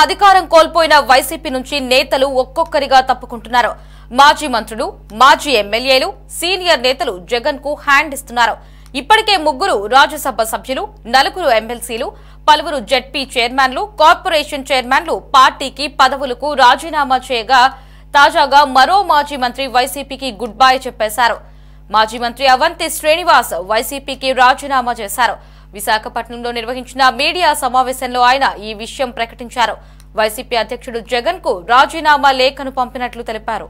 అధికారం కోల్పోయిన వైసీపీ నుంచి నేతలు ఒక్కొక్కరిగా తప్పుకుంటున్నారు. మాజీ మంత్రులు, మాజీ ఎమ్మెల్యేలు, సీనియర్ నేతలు జగన్ కు హ్యాండ్ ఇస్తున్నారు. ఇప్పటికే 3 రాజ్యసభ సభ్యులు, 4 ఎమ్మెల్సీలు, పలువురు జెడ్పీ చైర్మన్లు, కార్పొరేషన్ చైర్మన్లు పార్టీకి పదవులకు రాజీనామా చేయగా తాజాగా మరో మాజీ మంత్రి వైసీపీకి గుడ్ బై చెప్పేశారు. మాజీ మంత్రి అవంతి శ్రీనివాస్ వైసీపీకి రాజీనామా చేశారు. విశాఖపట్నంలో నిర్వహించిన మీడియా సమావేశంలో ఆయన ఈ విషయం ప్రకటించారు. వైసీపీ అధ్యక్షుడు జగన్ కు రాజీనామా లేఖను పంపినట్లు తెలిపారు.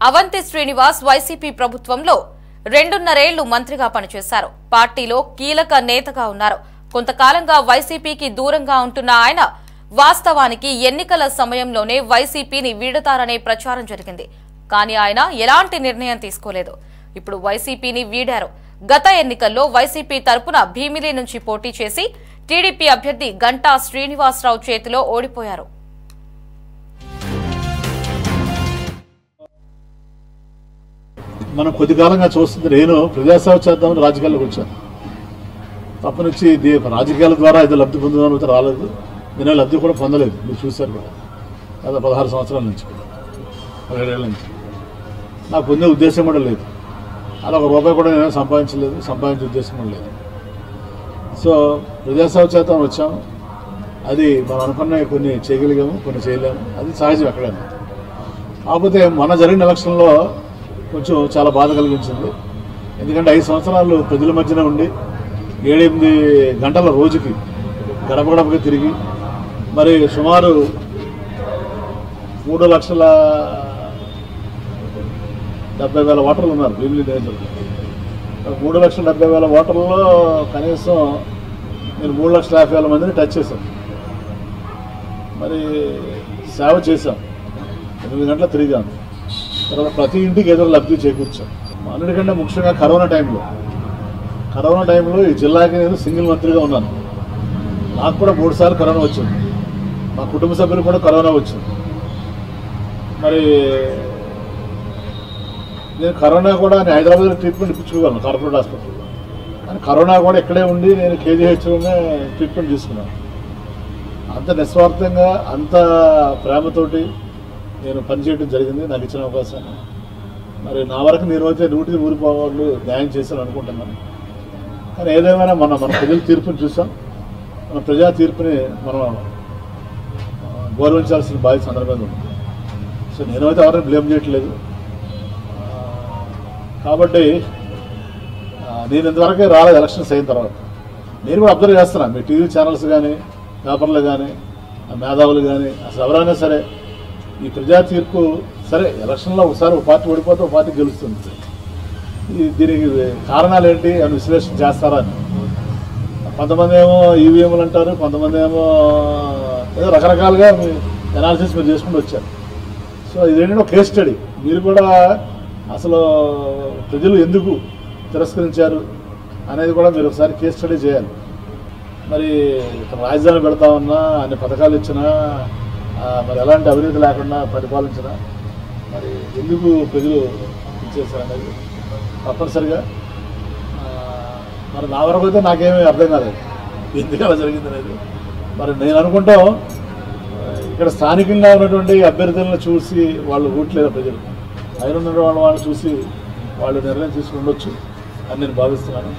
అవంతి శ్రీనివాస్ వైసీపీ ప్రభుత్వంలో 2.5 ఏళ్లు మంత్రిగా పనిచేశారు. పార్టీలో కీలక నేతగా ఉన్నారు. కొంతకాలంగా వైసీపీకి దూరంగా ఉంటున్న ఆయన వాస్తవానికి ఎన్నికల సమయంలోనే వైసీపీని వీడతారనే ప్రచారం జరిగింది. కానీ ఆయన ఎలాంటి నిర్ణయం తీసుకోలేదు. ఇప్పుడు వైసీపీని వీడారు. గత ఎన్నికల్లో వైసీపీ తరపున భీమిలి నుంచి పోటీ చేసి టీడీపీ అభ్యర్థి గంటా శ్రీనివాసరావు చేతిలో ఓడిపోయారు. మనం కొద్ది కాలంగా చూస్తుంది, నేను ప్రజాసేవ చేద్దామని రాజకీయాల్లోకి వచ్చాను. తప్పనిచ్చి రాజకీయాల ద్వారా ఏదో లబ్ధి పొందుదామని అయితే రాలేదు. నేను లబ్ధి కూడా పొందలేదు. మీరు చూశారు కూడా. గత 16 సంవత్సరాల నుంచి, 17 ఏళ్ళ నుంచి నాకు పొందే ఉద్దేశం కూడా లేదు. అలా ₹1 కూడా నేను సంపాదించలేదు, సంపాదించే ఉద్దేశం కూడా లేదు. సో ప్రజాసేవ చేద్దామని వచ్చాము. అది మనం అనుకున్న కొన్ని చేయగలిగాము, కొన్ని చేయలేము. అది సహజం ఎక్కడైనా. కాకపోతే మొన్న జరిగిన ఎలక్షన్లో కొంచెం చాలా బాధ కలిగించింది. ఎందుకంటే 5 సంవత్సరాలు ప్రజల మధ్యన ఉండి 7-8 గంటల రోజుకి గడప గడపగా తిరిగి మరి సుమారు 3,70,000 ఓటర్లు ఉన్నారు భీమిలి నియోజకవర్గంలో. 3,70,000 ఓటర్లలో కనీసం నేను 3,50,000 మందిని టచ్ చేశాను. మరి సేవ చేశాం. 8 గంటలు తిరిగాను. తర్వాత ప్రతి ఇంటికి ఏదో లబ్ధి చేకూర్చాం. అన్నిటికంటే ముఖ్యంగా కరోనా టైంలో ఈ జిల్లాకి నేను సింగిల్ మంత్రిగా ఉన్నాను. నాకు కూడా 3 సార్లు కరోనా వచ్చింది. మా కుటుంబ సభ్యులు కూడా కరోనా వచ్చింది. మరి నేను కరోనా కూడా నేను హైదరాబాద్లో ట్రీట్మెంట్ ఇప్పించుకోగలను కార్పొరేట్ హాస్పిటల్లో. కానీ కరోనా కూడా ఇక్కడే ఉండి నేను కేజీహెచ్లోనే ట్రీట్మెంట్ తీసుకున్నాను. అంత నిస్వార్థంగా, అంత ప్రేమతోటి నేను పనిచేయడం జరిగింది నాకు ఇచ్చిన అవకాశాన్ని. మరి నా వరకు నేను అయితే 100కి 100 న్యాయం చేశాను అనుకుంటున్నాను. కానీ ఏదేమైనా మన ప్రజల తీర్పుని చూసాం. మన ప్రజా తీర్పుని మనం గౌరవించాల్సిన బాధ్యత సందర్భంగా ఉంది. సో నేనైతే ఎవరిని బ్లేమ్ చేయట్లేదు. కాబట్టి నేను ఇంతవరకే రాలేదు ఎలక్షన్స్ అయిన తర్వాత. నేను కూడా అబ్జర్వ్ చేస్తున్నాను. మీ టీవీ ఛానల్స్ కానీ, పేపర్లు కానీ, మేధావులు కానీ, అసలు ఎవరైనా సరే ఈ ప్రజా తీర్పు సరే ఎలక్షన్లో ఒకసారి ఒక పార్టీ ఓడిపోతే ఒక పార్టీ గెలుస్తుంది. దీనికి కారణాలు ఏంటి అని విశ్లేషణ చేస్తారా అని. కొంతమంది ఏమో ఈవీఎంలు అంటారు, కొంతమంది ఏమో ఏదో రకరకాలుగా అనాలిసిస్ మీరు చేసుకుంటూ వచ్చారు. సో ఇదేంటంటే ఒక కేస్ స్టడీ. మీరు కూడా అసలు ప్రజలు ఎందుకు తిరస్కరించారు అనేది కూడా మీరు ఒకసారి కేస్ స్టడీ చేయాలి. మరి రాజధాని పెడతామన్నా, అన్ని పథకాలు ఇచ్చినా, మరి ఎలాంటి అవినీతి లేకుండా పరిపాలించినా మరి ఎందుకు ప్రజలు ఇచ్చేసారు అనేది తప్పనిసరిగా మరి నా వరకు అయితే నాకేమీ అర్థం కాలేదు ఎందుకు అలా జరిగింది అనేది. మరి నేను అనుకుంటాం ఇక్కడ స్థానికంగా ఉన్నటువంటి అభ్యర్థులను చూసి వాళ్ళు ఓట్లేదు ప్రజలు, పైన ఉన్న వాళ్ళని చూసి వాళ్ళు నిర్ణయం తీసుకుని ఉండొచ్చు అని నేను భావిస్తున్నాను.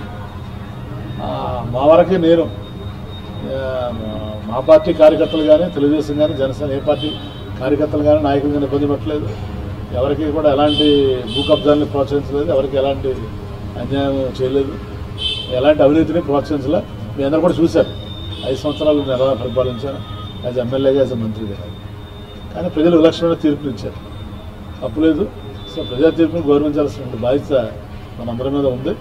మా వరకే నేను మా పార్టీ కార్యకర్తలు కానీ, తెలుగుదేశం కానీ, జనసేన ఏ పార్టీ కార్యకర్తలు కానీ, నాయకులు కానీ ఇబ్బంది పెట్టలేదు. ఎవరికి కూడా ఎలాంటి భూ కబ్జాలని ప్రోత్సహించలేదు, ఎవరికి ఎలాంటి అన్యాయం చేయలేదు, ఎలాంటి అవినీతిని ప్రోత్సహించలే. మీ అందరూ కూడా చూశారు 5 సంవత్సరాలు నేను ఎలా పరిపాలించాను యాజ్ ఎమ్మెల్యేగా, యాజ్ మంత్రిగా. కానీ ప్రజలు విలక్షణమైన తీర్పులు ఇచ్చారు, తప్పులేదు. సో ప్రజా తీర్పును గౌరవించాల్సిన బాధ్యత మనందరి మీద ఉంది.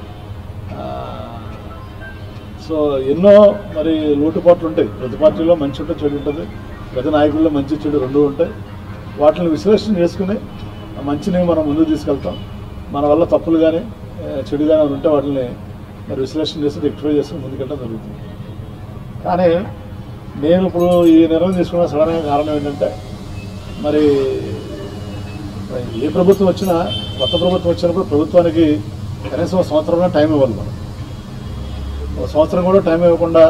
సో ఎన్నో మరి లోటుపాట్లు ఉంటాయి. ప్రతి పార్టీలో మంచి ఉంటుంది, చెడు ఉంటుంది. ప్రతి నాయకుల్లో మంచి చెడు 2 ఉంటాయి. వాటిని విశ్లేషణ చేసుకుని మంచిని మనం ముందుకు తీసుకెళ్తాం. మన వల్ల తప్పులు కానీ చెడు కానీ ఉంటే వాటిని మరి విశ్లేషణ చేసి రెక్టిఫై చేసుకుని ముందుకెళ్ళడం జరుగుతుంది. కానీ నేను ఇప్పుడు ఈ నిర్ణయం తీసుకున్న సడన్గా కారణం ఏంటంటే మరి ఏ ప్రభుత్వం వచ్చినా కొత్త ప్రభుత్వం వచ్చినప్పుడు ప్రభుత్వానికి కనీసం సంవత్సరం టైం ఇవ్వాలి. మనం ఒక సంవత్సరం కూడా టైం ఇవ్వకుండా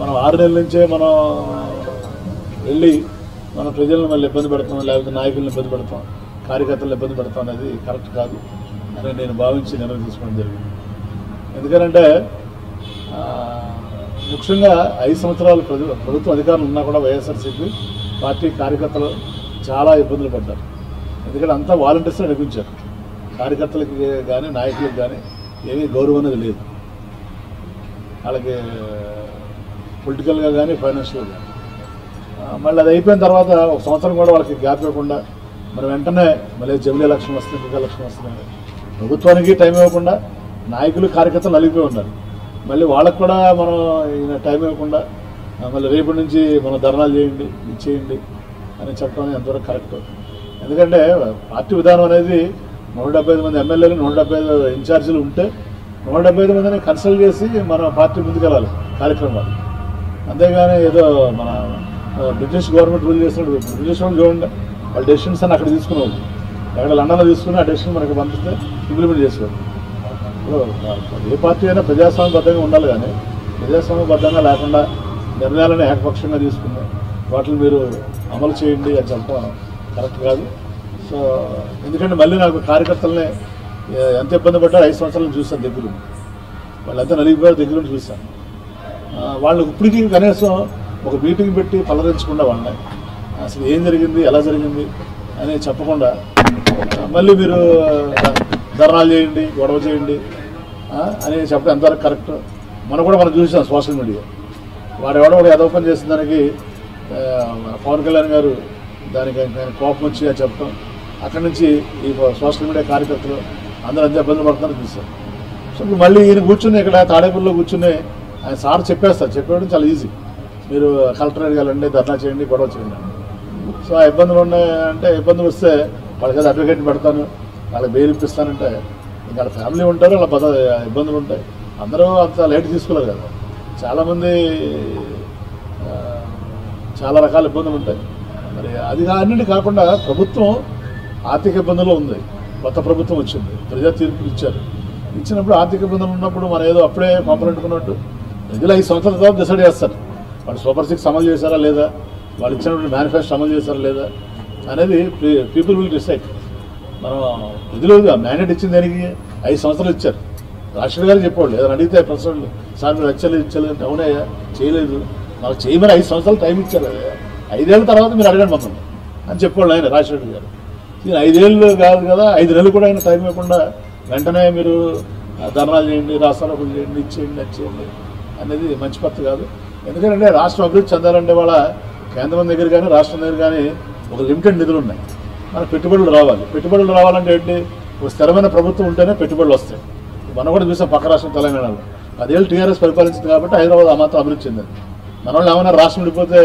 మనం 6 నెలల నుంచే మనం వెళ్ళి మన ప్రజలను మళ్ళీ ఇబ్బంది పెడతాం, లేకపోతే నాయకులను ఇబ్బంది పెడతాం, కార్యకర్తలను ఇబ్బంది పెడతాం అనేది కరెక్ట్ కాదు అని నేను భావించి నిర్ణయం తీసుకోవడం జరిగింది. ఎందుకంటే ముఖ్యంగా 5 సంవత్సరాలు ప్రభుత్వ అధికారులు ఉన్నా కూడా వైఎస్ఆర్సీపీ పార్టీ కార్యకర్తలు చాలా ఇబ్బందులు పడ్డారు. ఎందుకంటే అంతా వాలంటీర్స్ నడిపించారు. కార్యకర్తలకి కానీ నాయకులకు కానీ ఏమీ గౌరవం అనేది లేదు. వాళ్ళకి పొలిటికల్గా కానీ ఫైనాన్షియల్గా కానీ. మళ్ళీ అది అయిపోయిన తర్వాత ఒక సంవత్సరం కూడా వాళ్ళకి గ్యాప్ ఇవ్వకుండా మరి వెంటనే మళ్ళీ జమిలీ ఎలక్షన్ వస్తుంది, ఇంకా ఎలక్షన్ వస్తుంది. ప్రభుత్వానికి టైం ఇవ్వకుండా నాయకులు కార్యకర్తలు నలిగిపోయి ఉన్నారు. మళ్ళీ వాళ్ళకు కూడా మనం ఈయన టైం ఇవ్వకుండా మళ్ళీ రేపటి నుంచి మనం ధర్నాలు చేయండి, ఇది చేయండి అని చెప్పడం ఎంతవరకు కరెక్ట్. ఎందుకంటే పార్టీ విధానం అనేది 175 మంది ఎమ్మెల్యేలు, 175 ఇన్ఛార్జీలు ఉంటే 175 మందిని కన్సల్ట్ చేసి మన పార్టీ ముందుకెళ్ళాలి కార్యక్రమాలు. అంతేగాని ఏదో మన బ్రిటిష్ గవర్నమెంట్ రూల్ చేసినప్పుడు బ్రిటిష్ వాళ్ళు చూడండి, వాళ్ళ డెసిషన్స్ అని అక్కడ తీసుకునేవాళ్ళు. ఎక్కడ లండన్లో తీసుకుని ఆ డెసిషన్ మనకి పంపిస్తే ఇంప్లిమెంట్ చేసేవాళ్ళు. ఇప్పుడు ఏ పార్టీ అయినా ప్రజాస్వామ్యబద్ధంగా ఉండాలి, కానీ ప్రజాస్వామ్యబద్ధంగా లేకుండా నిర్ణయాలను ఏకపక్షంగా తీసుకుని వాటిని మీరు అమలు చేయండి అని చెప్పడం కరెక్ట్ కాదు. సో ఎందుకంటే మళ్ళీ నాకు కార్యకర్తలనే ఎంత ఇబ్బంది పడ్డారో 5 సంవత్సరాలు చూస్తాను దగ్గర, వాళ్ళంతా నలిగిపోయారు దగ్గర నుండి చూస్తాను. వాళ్ళకి ఇప్పటికీ కనీసం ఒక మీటింగ్ పెట్టి పలరించకుండా వాళ్ళని అసలు ఏం జరిగింది, ఎలా జరిగింది అని చెప్పకుండా మళ్ళీ మీరు ధర్నాలు చేయండి, గొడవ చేయండి అని చెప్పడం ఎంతవరకు కరెక్ట్. మనం చూసాం సోషల్ మీడియా, వాడెవడో కూడా ఏదో పని చేసిన దానికి పవన్ కళ్యాణ్ గారు దానికి కోపం వచ్చి అని చెప్పడం, అక్కడి నుంచి ఈ సోషల్ మీడియా కార్యకర్తలు అందరూ అంతే ఇబ్బంది పడుతున్నారని చూసాం. సో ఇప్పుడు మళ్ళీ ఈయన కూర్చుని ఇక్కడ తాడేపల్లిలో కూర్చుని ఆయన సార్ చెప్పేస్తారు, చెప్పేయడం చాలా ఈజీ. మీరు కలెక్టరేట్కి వెళ్ళండి, ధర్నా చేయండి, గొడవ చేయండి. సో ఆ ఇబ్బందులు ఉన్నాయంటే ఇబ్బందులు వస్తే వాళ్ళకి ఏదో అడ్వకేట్ పెడతాను, వాళ్ళకి బెయిల్ ఇప్పిస్తానంటే ఇంకా వాళ్ళ ఫ్యామిలీ ఉంటారు, వాళ్ళ ఇబ్బందులు ఉంటాయి. అందరూ అంత లేట్ తీసుకోలేరు కదా, చాలామంది చాలా రకాల ఇబ్బందులు ఉంటాయి. మరి అది అన్నింటి కాకుండా ప్రభుత్వం ఆర్థిక ఇబ్బందులు ఉంది. కొత్త ప్రభుత్వం వచ్చింది, ప్రజా తీర్పులు ఇచ్చారు. ఇచ్చినప్పుడు ఆర్థిక ఇబ్బందులు ఉన్నప్పుడు మనం ఏదో అప్పుడే పంపనుకున్నట్టు ప్రజలు 5 సంవత్సరాల తర్వాత డిసైడ్ చేస్తారు. వాళ్ళు సూపర్ 6 అమలు చేశారా లేదా, వాళ్ళు ఇచ్చినప్పుడు మేనిఫెస్టో అమలు చేశారా లేదా అనేది పీపుల్ విల్ డిసైడ్. మనం ప్రజలు మ్యాండేట్ ఇచ్చిన దానికి 5 సంవత్సరాలు ఇచ్చారు. రాష్ట్రపతి గారు చెప్పాడు, ఏదైనా అడిగితే ప్రెసిడెంట్ సార్ మీరు ఇచ్చలేదు అవునయ్యా చేయలేదు, మాకు చేయమని 5 సంవత్సరాలు టైం ఇచ్చారు. 5 ఏళ్ళ తర్వాత మీరు అడగండి మమ్మల్ని అని చెప్పాడు ఆయన రాజశేఖర్ గారు. 5 ఏళ్ళు కాదు కదా, 5 నెలలు కూడా ఆయన టైం ఇవ్వకుండా వెంటనే మీరు ధర్నాలు చేయండి, రాష్ట్రాలు చేయండి, ఇచ్చేయండి, అది చేయండి అనేది మంచి పద్ధతి కాదు. ఎందుకంటే రాష్ట్రం అభివృద్ధి చెందాలంటే వాళ్ళ కేంద్రం దగ్గర కానీ రాష్ట్రం దగ్గర కానీ ఒక లిమిటెడ్ నిధులు ఉన్నాయి. మన పెట్టుబడులు రావాలి. పెట్టుబడులు రావాలంటే ఏంటి, ఒక స్థిరమైన ప్రభుత్వం ఉంటేనే పెట్టుబడులు వస్తాయి. మనం కూడా చూసాం పక్క రాష్ట్రం తెలంగాణలో 10 ఏళ్ళు టీఆర్ఎస్ పరిపాలించింది కాబట్టి హైదరాబాద్ ఆ మాత్రం అభివృద్ధి చెందింది. మన వాళ్ళు ఏమైనా రాష్ట్రం విడిపోతే